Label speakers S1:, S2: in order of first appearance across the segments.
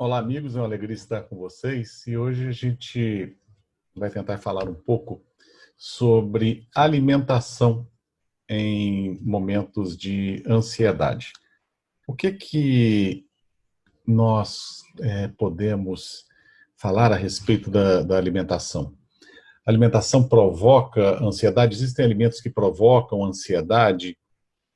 S1: Olá, amigos, é uma alegria estar com vocês e hoje a gente vai tentar falar um pouco sobre alimentação em momentos de ansiedade. O que nós podemos falar a respeito da alimentação? A alimentação provoca ansiedade? Existem alimentos que provocam ansiedade?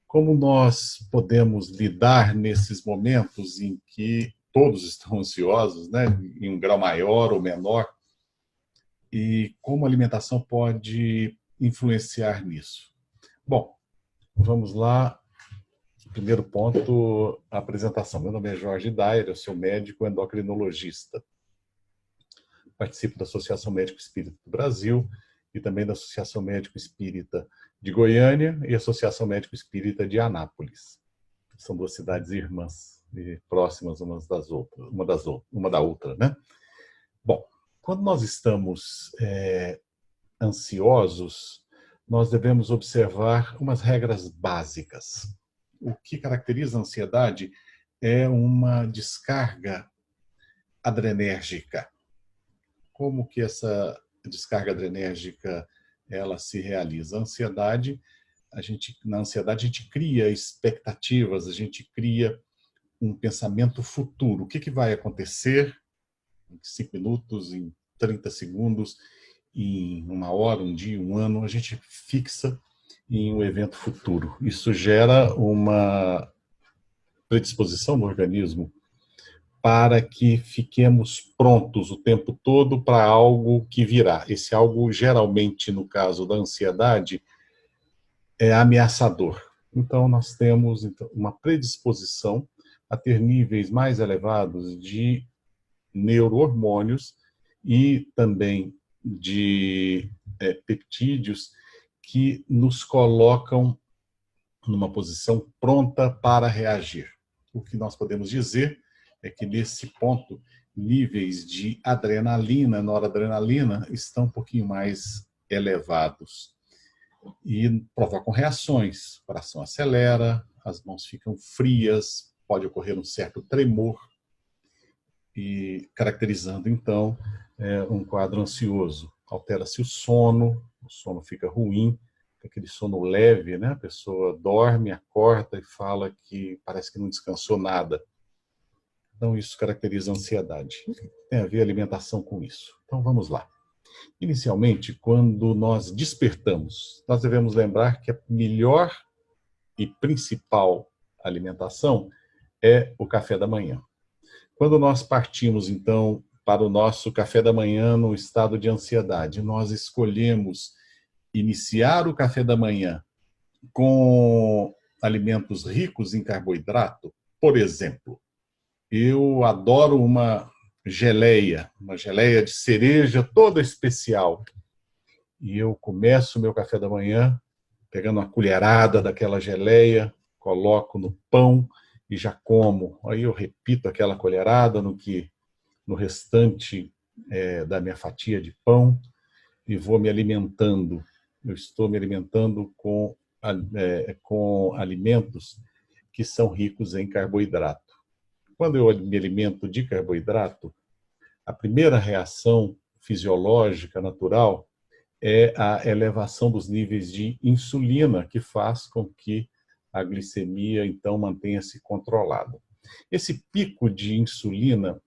S1: Como nós podemos lidar nesses momentos em que todos estão ansiosos, né, em um grau maior ou menor, e como a alimentação pode influenciar nisso? Bom, vamos lá. Primeiro ponto, a apresentação. Meu nome é Jorge Dayer, eu sou médico endocrinologista. Participo da Associação Médico Espírita do Brasil e também da Associação Médico Espírita de Goiânia e Associação Médico Espírita de Anápolis. São duas cidades irmãs e próximas umas das outras, uma da outra, né? Bom, quando nós estamos ansiosos, nós devemos observar umas regras básicas. O que caracteriza a ansiedade é uma descarga adrenérgica. Como que essa descarga adrenérgica ela se realiza? Na ansiedade a gente cria expectativas, a gente cria um pensamento futuro. O que vai acontecer em 5 minutos, em 30 segundos, em uma hora, um dia, um ano? A gente fixa em um evento futuro. Isso gera uma predisposição no organismo para que fiquemos prontos o tempo todo para algo que virá. Esse algo, geralmente, no caso da ansiedade, é ameaçador. Então, nós temos uma predisposição a ter níveis mais elevados de neurohormônios e também de peptídeos que nos colocam numa posição pronta para reagir. O que nós podemos dizer é que, nesse ponto, níveis de adrenalina, noradrenalina, estão um pouquinho mais elevados e provocam reações. O coração acelera, as mãos ficam frias, pode ocorrer um certo tremor, e caracterizando, então, um quadro ansioso. Altera-se o sono fica ruim, aquele sono leve, né? A pessoa dorme, acorda e fala que parece que não descansou nada. Então, isso caracteriza a ansiedade. Tem a ver a alimentação com isso. Então, vamos lá. Inicialmente, quando nós despertamos, nós devemos lembrar que a melhor e principal alimentação é o café da manhã. Quando nós partimos, então, para o nosso café da manhã no estado de ansiedade, nós escolhemos iniciar o café da manhã com alimentos ricos em carboidrato. Por exemplo, eu adoro uma geleia de cereja toda especial. E eu começo o meu café da manhã pegando uma colherada daquela geleia, coloco no pão e já como. Aí eu repito aquela colherada no restante da minha fatia de pão e vou me alimentando. Eu estou me alimentando com alimentos que são ricos em carboidrato. Quando eu me alimento de carboidrato, a primeira reação fisiológica natural é a elevação dos níveis de insulina, que faz com que a glicemia, então, mantenha-se controlada. Esse pico de insulina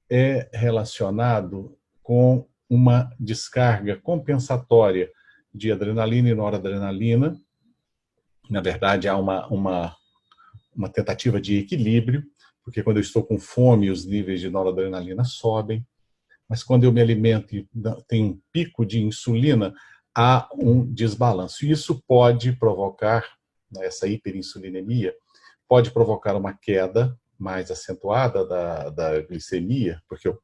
S1: é relacionado com uma descarga compensatória de adrenalina e noradrenalina. Na verdade, há uma tentativa de equilíbrio, porque quando eu estou com fome, os níveis de noradrenalina sobem, mas quando eu me alimento e tem um pico de insulina, há um desbalanço. E isso pode provocar, essa hiperinsulinemia, pode provocar uma queda mais acentuada da glicemia, porque eu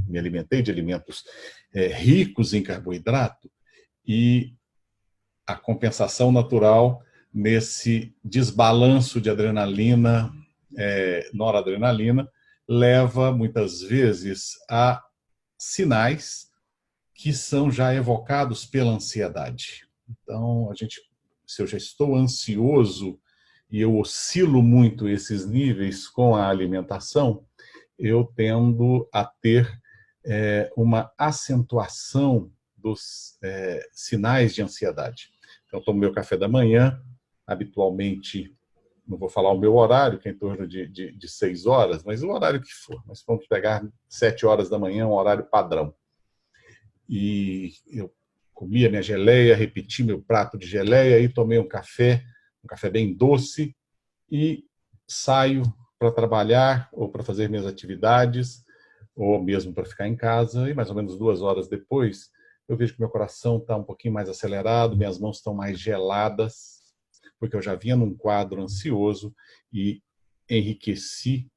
S1: me alimentei de alimentos ricos em carboidrato, e a compensação natural nesse desbalanço de adrenalina, noradrenalina, leva muitas vezes a sinais que são já evocados pela ansiedade. Então, se eu já estou ansioso e eu oscilo muito esses níveis com a alimentação, eu tendo a ter uma acentuação dos sinais de ansiedade. Então, eu tomo meu café da manhã, habitualmente, não vou falar o meu horário, que é em torno de 6 horas, mas o horário que for. Mas vamos pegar 7 horas da manhã, um horário padrão. E eu comi a minha geleia, repeti meu prato de geleia e tomei um café bem doce, e saio para trabalhar ou para fazer minhas atividades, ou mesmo para ficar em casa, e mais ou menos 2 horas depois, eu vejo que meu coração está um pouquinho mais acelerado, minhas mãos estão mais geladas, porque eu já vinha num quadro ansioso e enriqueci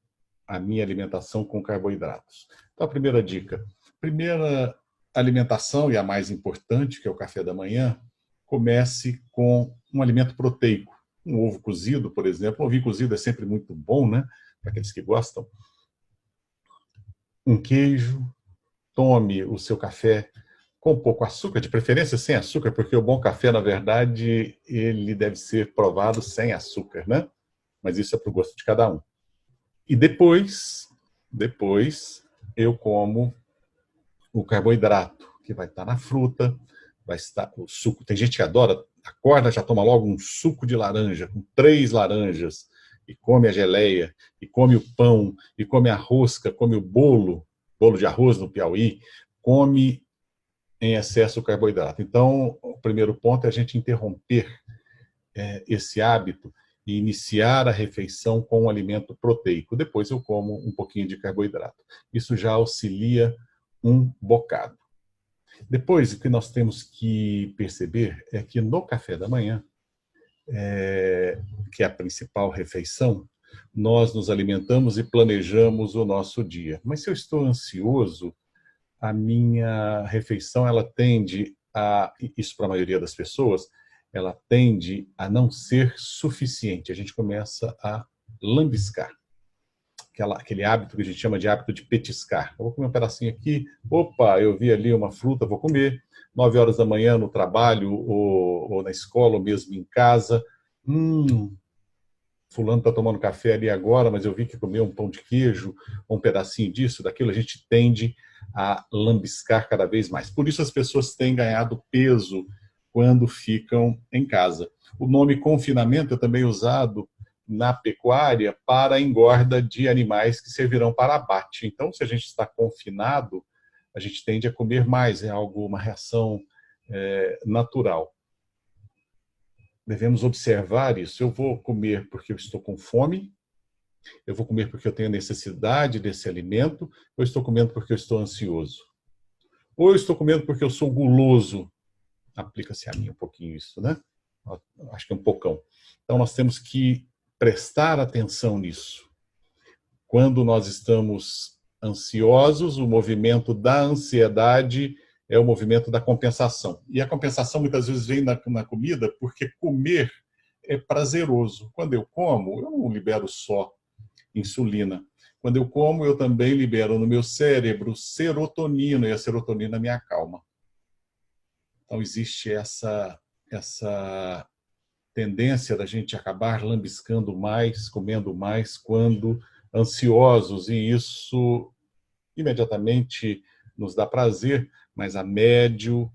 S1: a minha alimentação com carboidratos. Então, a primeira dica. Primeira alimentação, e a mais importante, que é o café da manhã, comece com um alimento proteico. Um ovo cozido, por exemplo. Um ovinho cozido é sempre muito bom, né? Para aqueles que gostam. Um queijo. Tome o seu café com pouco açúcar, de preferência sem açúcar, porque o bom café, na verdade, ele deve ser provado sem açúcar, né? Mas isso é para o gosto de cada um. E depois eu como o carboidrato, que vai estar na fruta, vai estar o suco. Tem gente que adora, acorda, já toma logo um suco de laranja, com 3 laranjas, e come a geleia, e come o pão, e come a rosca, come o bolo de arroz no Piauí, come em excesso o carboidrato. Então, o primeiro ponto é a gente interromper esse hábito e iniciar a refeição com um alimento proteico. Depois eu como um pouquinho de carboidrato. Isso já auxilia um bocado. Depois, o que nós temos que perceber é que no café da manhã, que é a principal refeição, nós nos alimentamos e planejamos o nosso dia. Mas se eu estou ansioso, a minha refeição, ela tende a, isso para a maioria das pessoas, ela tende a não ser suficiente. A gente começa a lambiscar. Aquele hábito que a gente chama de hábito de petiscar. Eu vou comer um pedacinho aqui, opa, eu vi ali uma fruta, vou comer. 9 horas da manhã no trabalho, ou na escola, ou mesmo em casa. Fulano está tomando café ali agora, mas eu vi que comeu um pão de queijo, um pedacinho disso, daquilo. A gente tende a lambiscar cada vez mais. Por isso as pessoas têm ganhado peso quando ficam em casa. O nome confinamento é também usado na pecuária para a engorda de animais que servirão para abate. Então, se a gente está confinado, a gente tende a comer mais, é algo, uma reação natural. Devemos observar isso. Eu vou comer porque eu estou com fome, eu vou comer porque eu tenho necessidade desse alimento, ou eu estou comendo porque eu estou ansioso? Ou eu estou comendo porque eu sou guloso? Aplica-se a mim um pouquinho isso, né? Acho que é um pocão. Então, nós temos que prestar atenção nisso. Quando nós estamos ansiosos, o movimento da ansiedade é o movimento da compensação. E a compensação muitas vezes vem na comida, porque comer é prazeroso. Quando eu como, eu não libero só insulina. Quando eu como, eu também libero no meu cérebro serotonina, e a serotonina me acalma. Então, existe essa tendência da gente acabar lambiscando mais, comendo mais, quando ansiosos, e isso imediatamente nos dá prazer, mas a médio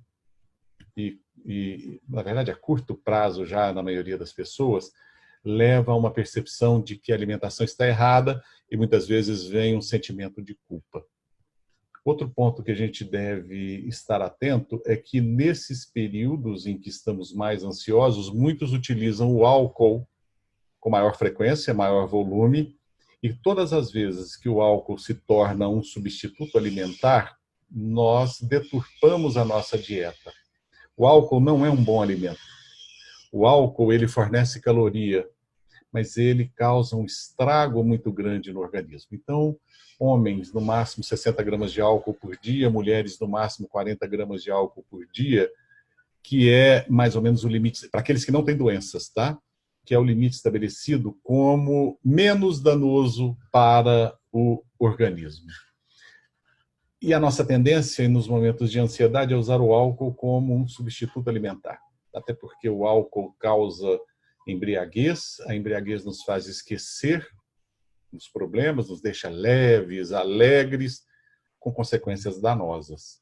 S1: e, na verdade, a curto prazo já, na maioria das pessoas, leva a uma percepção de que a alimentação está errada e muitas vezes vem um sentimento de culpa. Outro ponto que a gente deve estar atento é que nesses períodos em que estamos mais ansiosos, muitos utilizam o álcool com maior frequência, maior volume, e todas as vezes que o álcool se torna um substituto alimentar, nós deturpamos a nossa dieta. O álcool não é um bom alimento. O álcool, ele fornece caloria, mas ele causa um estrago muito grande no organismo. Então, homens, no máximo 60 gramas de álcool por dia, mulheres, no máximo 40 gramas de álcool por dia, que é mais ou menos o limite, para aqueles que não têm doenças, tá? Que é o limite estabelecido como menos danoso para o organismo. E a nossa tendência, nos momentos de ansiedade, é usar o álcool como um substituto alimentar. Até porque o álcool causa embriaguez, a embriaguez nos faz esquecer nos problemas, nos deixa leves, alegres, com consequências danosas.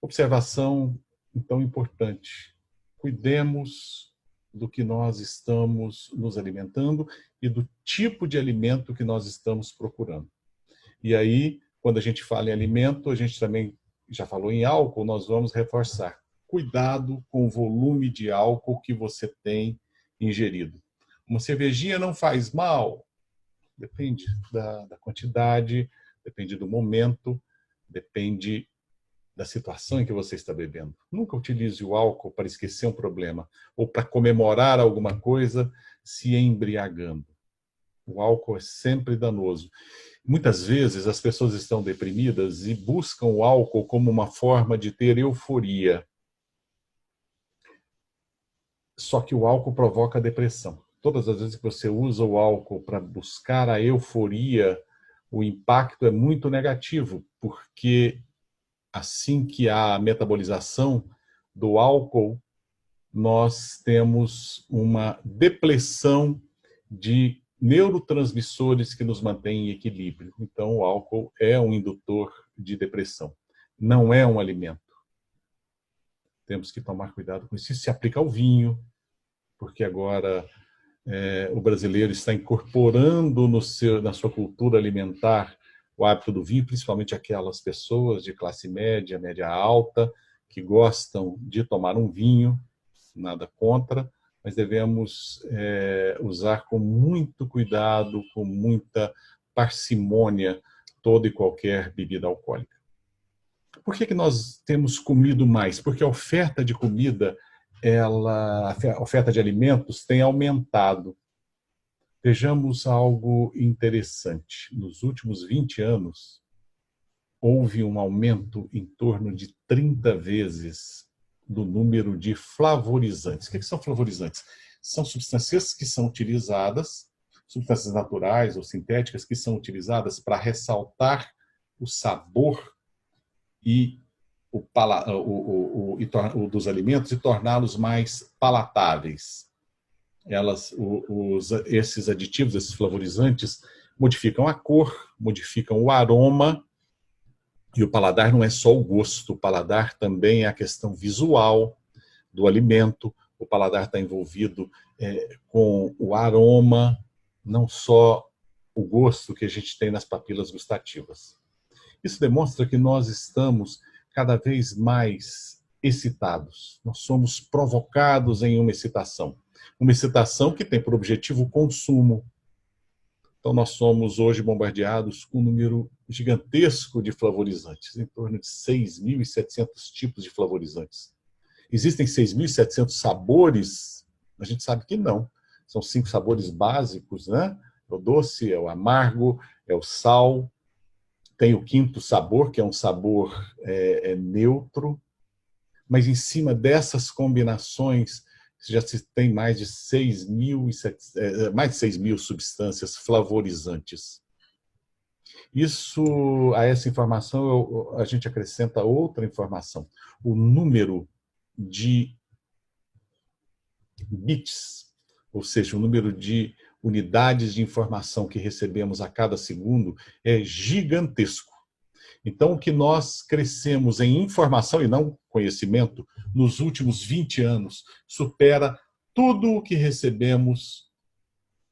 S1: Observação, então, importante. Cuidemos do que nós estamos nos alimentando e do tipo de alimento que nós estamos procurando. E aí, quando a gente fala em alimento, a gente também já falou em álcool, nós vamos reforçar. Cuidado com o volume de álcool que você tem ingerido. Uma cervejinha não faz mal? Depende da quantidade, depende do momento, depende da situação em que você está bebendo. Nunca utilize o álcool para esquecer um problema ou para comemorar alguma coisa se embriagando. O álcool é sempre danoso. Muitas vezes as pessoas estão deprimidas e buscam o álcool como uma forma de ter euforia. Só que o álcool provoca depressão. Todas as vezes que você usa o álcool para buscar a euforia, o impacto é muito negativo, porque assim que há a metabolização do álcool, nós temos uma depressão de neurotransmissores que nos mantêm em equilíbrio. Então, o álcool é um indutor de depressão. Não é um alimento. Temos que tomar cuidado com isso. Isso se aplica ao vinho, porque agora o brasileiro está incorporando na sua cultura alimentar o hábito do vinho, principalmente aquelas pessoas de classe média, média alta, que gostam de tomar um vinho, nada contra, mas devemos usar com muito cuidado, com muita parcimônia, toda e qualquer bebida alcoólica. Por que nós temos comido mais? Porque a oferta de comida, a oferta de alimentos tem aumentado. Vejamos algo interessante. Nos últimos 20 anos, houve um aumento em torno de 30 vezes do número de flavorizantes. O que são flavorizantes? São substâncias que são utilizadas, substâncias naturais ou sintéticas, que são utilizadas para ressaltar o sabor e o dos alimentos e torná-los mais palatáveis. Esses aditivos, esses flavorizantes, modificam a cor, modificam o aroma, e o paladar não é só o gosto, o paladar também é a questão visual do alimento, o paladar está envolvido com o aroma, não só o gosto que a gente tem nas papilas gustativas. Isso demonstra que nós estamos cada vez mais excitados, nós somos provocados em uma excitação que tem por objetivo o consumo. Então, nós somos hoje bombardeados com um número gigantesco de flavorizantes, em torno de 6.700 tipos de flavorizantes. Existem 6.700 sabores? A gente sabe que não. São 5 sabores básicos, né? É o doce, é o amargo, é o sal. Tem o 5º sabor, que é um sabor neutro. Mas em cima dessas combinações, já se tem mais de 6.000 substâncias flavorizantes. A essa informação, a gente acrescenta outra informação. O número de bits, ou seja, o número de unidades de informação que recebemos a cada segundo é gigantesco. Então, o que nós crescemos em informação e não conhecimento nos últimos 20 anos supera tudo o que recebemos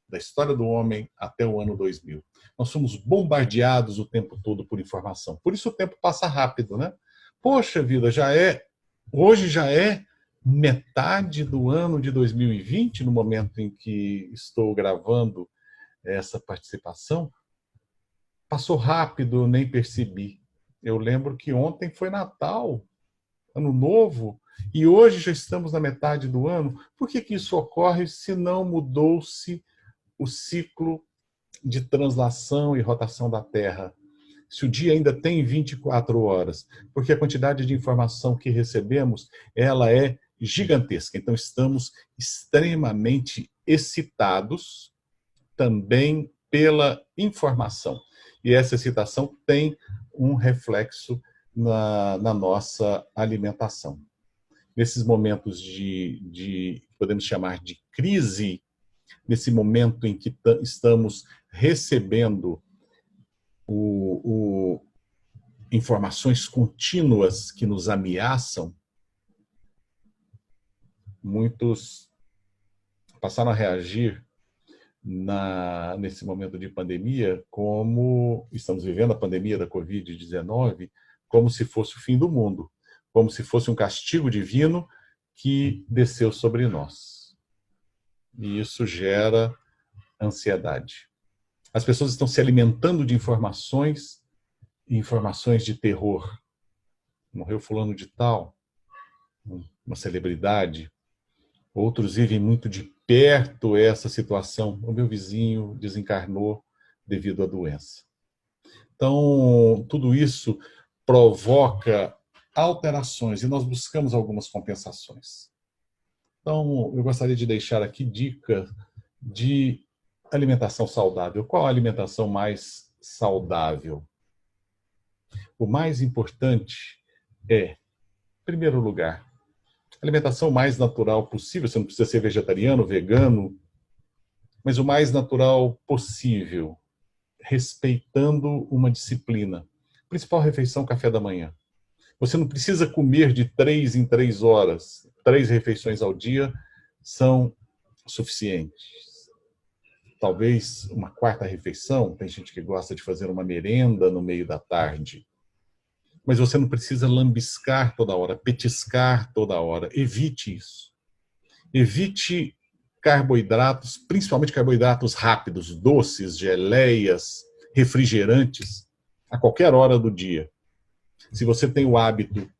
S1: da história do homem até o ano 2000. Nós somos bombardeados o tempo todo por informação. Por isso o tempo passa rápido, né? Poxa vida, hoje já é metade do ano de 2020, no momento em que estou gravando essa participação. Passou rápido, nem percebi. Eu lembro que ontem foi Natal, Ano Novo, e hoje já estamos na metade do ano. Por que isso ocorre se não mudou-se o ciclo de translação e rotação da Terra? Se o dia ainda tem 24 horas? Porque a quantidade de informação que recebemos, ela é gigantesca. Então, estamos extremamente excitados também pela informação. E essa excitação tem um reflexo na nossa alimentação. Nesses momentos podemos chamar de crise, nesse momento em que estamos recebendo informações contínuas que nos ameaçam, muitos passaram a reagir nesse momento de pandemia, como estamos vivendo a pandemia da Covid-19, como se fosse o fim do mundo, como se fosse um castigo divino que desceu sobre nós. E isso gera ansiedade. As pessoas estão se alimentando de informações de terror. Morreu fulano de tal, uma celebridade. Outros vivem muito de perto essa situação. O meu vizinho desencarnou devido à doença. Então, tudo isso provoca alterações e nós buscamos algumas compensações. Então, eu gostaria de deixar aqui dica de alimentação saudável. Qual a alimentação mais saudável? O mais importante é, em primeiro lugar, a alimentação mais natural possível. Você não precisa ser vegetariano, vegano, mas o mais natural possível, respeitando uma disciplina. Principal refeição, café da manhã. Você não precisa comer de 3 em 3 horas. 3 refeições ao dia são suficientes. Talvez uma quarta refeição, tem gente que gosta de fazer uma merenda no meio da tarde. Mas você não precisa lambiscar toda hora, petiscar toda hora. Evite isso. Evite carboidratos, principalmente carboidratos rápidos, doces, geleias, refrigerantes, a qualquer hora do dia. Se você tem o hábito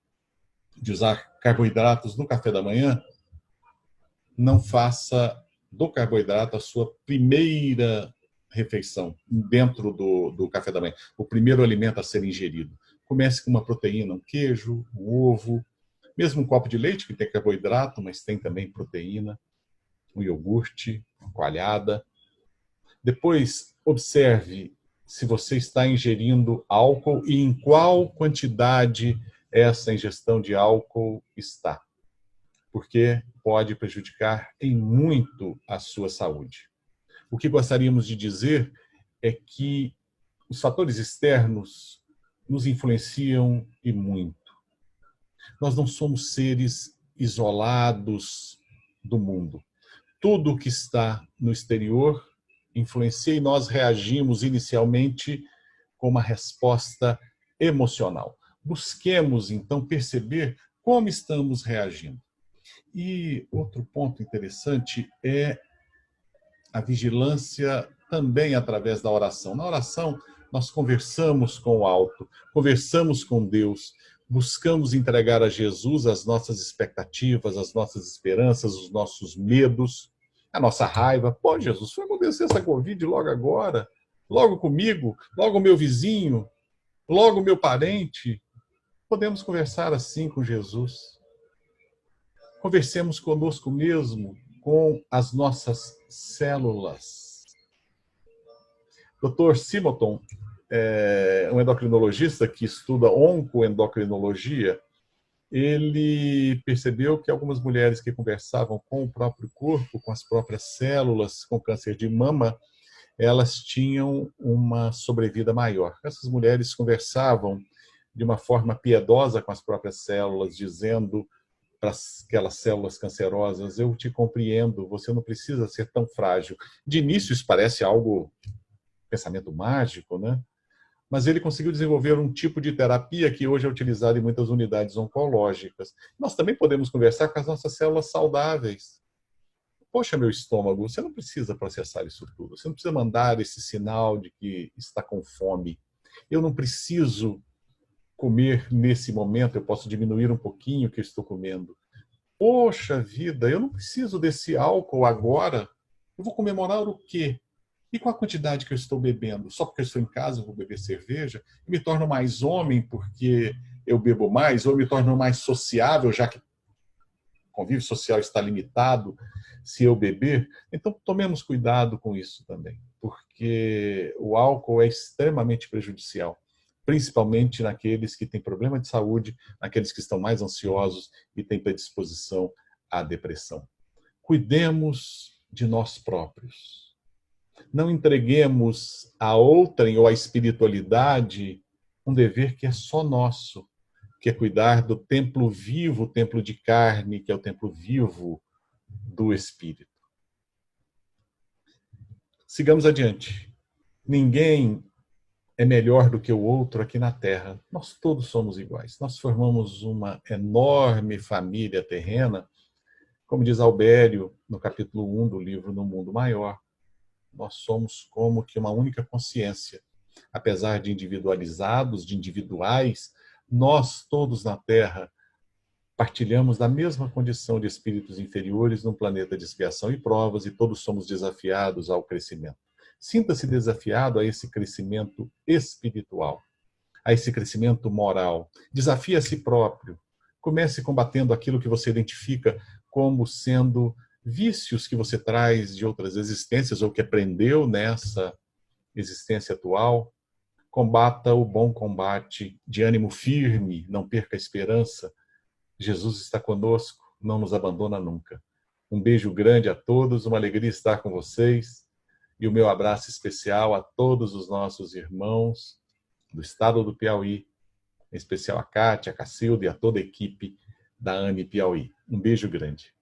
S1: de usar carboidratos no café da manhã, não faça do carboidrato a sua primeira refeição dentro do café da manhã, o primeiro alimento a ser ingerido. Comece com uma proteína, um queijo, um ovo, mesmo um copo de leite, que tem carboidrato, mas tem também proteína, um iogurte, uma coalhada. Depois, observe se você está ingerindo álcool e em qual quantidade essa ingestão de álcool está, porque pode prejudicar em muito a sua saúde. O que gostaríamos de dizer é que os fatores externos nos influenciam e muito. Nós não somos seres isolados do mundo. Tudo que está no exterior influencia e nós reagimos inicialmente com uma resposta emocional. Busquemos, então, perceber como estamos reagindo. E outro ponto interessante é a vigilância também através da oração. Na oração, nós conversamos com o alto, conversamos com Deus, buscamos entregar a Jesus as nossas expectativas, as nossas esperanças, os nossos medos, a nossa raiva. Pô, Jesus, foi acontecer essa Covid logo agora, logo comigo, logo o meu vizinho, logo o meu parente. Podemos conversar assim com Jesus. Conversemos conosco mesmo, com as nossas células. Dr. Simoton, um endocrinologista que estuda oncoendocrinologia, ele percebeu que algumas mulheres que conversavam com o próprio corpo, com as próprias células, com câncer de mama, elas tinham uma sobrevida maior. Essas mulheres conversavam de uma forma piedosa com as próprias células, dizendo para aquelas células cancerosas: eu te compreendo, você não precisa ser tão frágil. De início isso parece algo, pensamento mágico, né? Mas ele conseguiu desenvolver um tipo de terapia que hoje é utilizado em muitas unidades oncológicas. Nós também podemos conversar com as nossas células saudáveis. Poxa, meu estômago, você não precisa processar isso tudo, você não precisa mandar esse sinal de que está com fome. Eu não preciso comer nesse momento, eu posso diminuir um pouquinho o que eu estou comendo. Poxa vida, eu não preciso desse álcool agora. Eu vou comemorar o quê? E com a quantidade que eu estou bebendo? Só porque eu estou em casa eu vou beber cerveja? Eu me torno mais homem porque eu bebo mais? Ou eu me torno mais sociável, já que o convívio social está limitado se eu beber? Então tomemos cuidado com isso também, porque o álcool é extremamente prejudicial, principalmente naqueles que têm problema de saúde, naqueles que estão mais ansiosos e têm predisposição à depressão. Cuidemos de nós próprios. Não entreguemos a outrem ou à espiritualidade um dever que é só nosso, que é cuidar do templo vivo, o templo de carne, que é o templo vivo do Espírito. Sigamos adiante. Ninguém é melhor do que o outro aqui na Terra. Nós todos somos iguais. Nós formamos uma enorme família terrena, como diz Albério no capítulo 1 do livro No Mundo Maior. Nós somos como que uma única consciência. Apesar de individualizados, de individuais, nós todos na Terra partilhamos da mesma condição de espíritos inferiores num planeta de expiação e provas, e todos somos desafiados ao crescimento. Sinta-se desafiado a esse crescimento espiritual, a esse crescimento moral. Desafie a si próprio. Comece combatendo aquilo que você identifica como sendo vícios que você traz de outras existências ou que aprendeu nessa existência atual. Combata o bom combate de ânimo firme, não perca a esperança. Jesus está conosco, não nos abandona nunca. Um beijo grande a todos, uma alegria estar com vocês e o meu abraço especial a todos os nossos irmãos do estado do Piauí, em especial a Kátia, a Cacilda e a toda a equipe da ANE Piauí. Um beijo grande.